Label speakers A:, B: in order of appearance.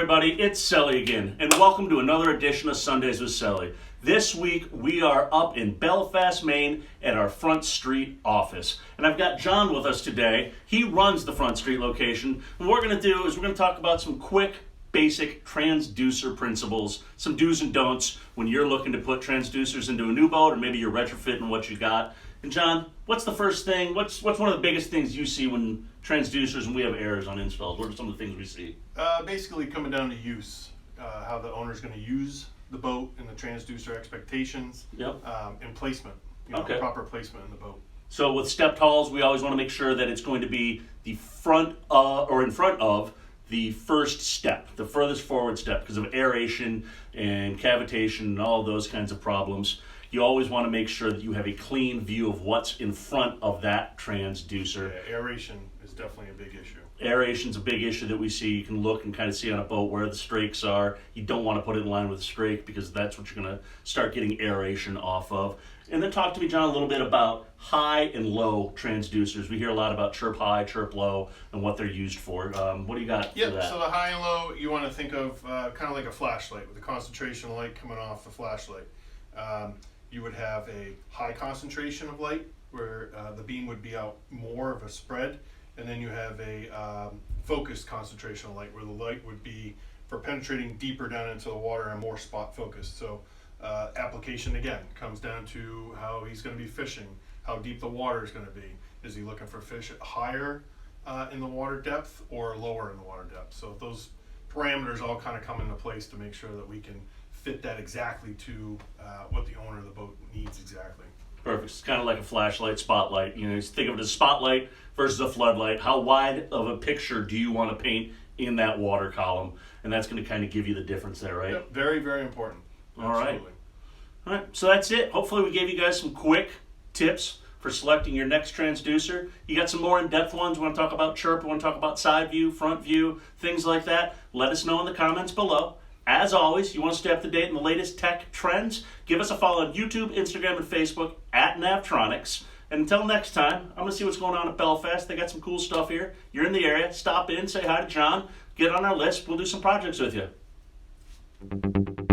A: everybody, it's Sully again, and welcome to another edition of Sundays with Sully. This week we are up in Belfast, Maine at our Front Street office. And I've got Jon with us today. He runs the Front Street location. And what we're going to do is we're going to talk about some quick, basic transducer principles, some do's and don'ts when you're looking to put transducers into a new boat, or maybe you're retrofitting what you got. And Jon, what's the first thing, what's one of the biggest things you see when transducers and we have errors on installs? What are some of the things we see?
B: Basically coming down to use, how the owner's going to use the boat and the transducer expectations, and placement, proper placement in the boat.
A: So with stepped hulls, we always want to make sure that it's going to be the front or in front of the first step, the furthest forward step, because of aeration and cavitation and all those kinds of problems. You always want to make sure that you have a clean view of what's in front of that transducer.
B: Yeah, aeration is definitely a big issue.
A: Aeration's a big issue that we see. You can look and kind of see on a boat where the strakes are. You don't want to put it in line with the strake because that's what you're going to start getting aeration off of. And then talk to me, Jon, a little bit about high and low transducers. We hear a lot about chirp high, chirp low, and what they're used for. What do you got for that?
B: So the high and low, you want to think of kind of like a flashlight with a concentration light coming off the flashlight. You would have a high concentration of light where the beam would be out more of a spread, and then you have a focused concentration of light where the light would be for penetrating deeper down into the water and more spot focused. So application again comes down to how he's going to be fishing, how deep the water is going to be. Is he looking for fish higher in the water depth or lower in the water depth? So those parameters all kind of come into place to make sure that we can fit that exactly to what the owner of the boat needs exactly.
A: Perfect. It's kind of like a flashlight, spotlight. You think of it as a spotlight versus a floodlight. How wide of a picture do you want to paint in that water column? And that's going to kind of give you the difference there, right?
B: Yep, very, very important.
A: Absolutely. All right. So that's it. Hopefully we gave you guys some quick tips for selecting your next transducer. You got some more in-depth ones. We want to talk about chirp. We want to talk about side view, front view, things like that. Let us know in the comments below. As always, you want to stay up to date in the latest tech trends, give us a follow on YouTube, Instagram, and Facebook at Navtronics. And until next time, I'm going to see what's going on at Belfast. They got some cool stuff here. You're in the area. Stop in, say hi to Jon, get on our list. We'll do some projects with you.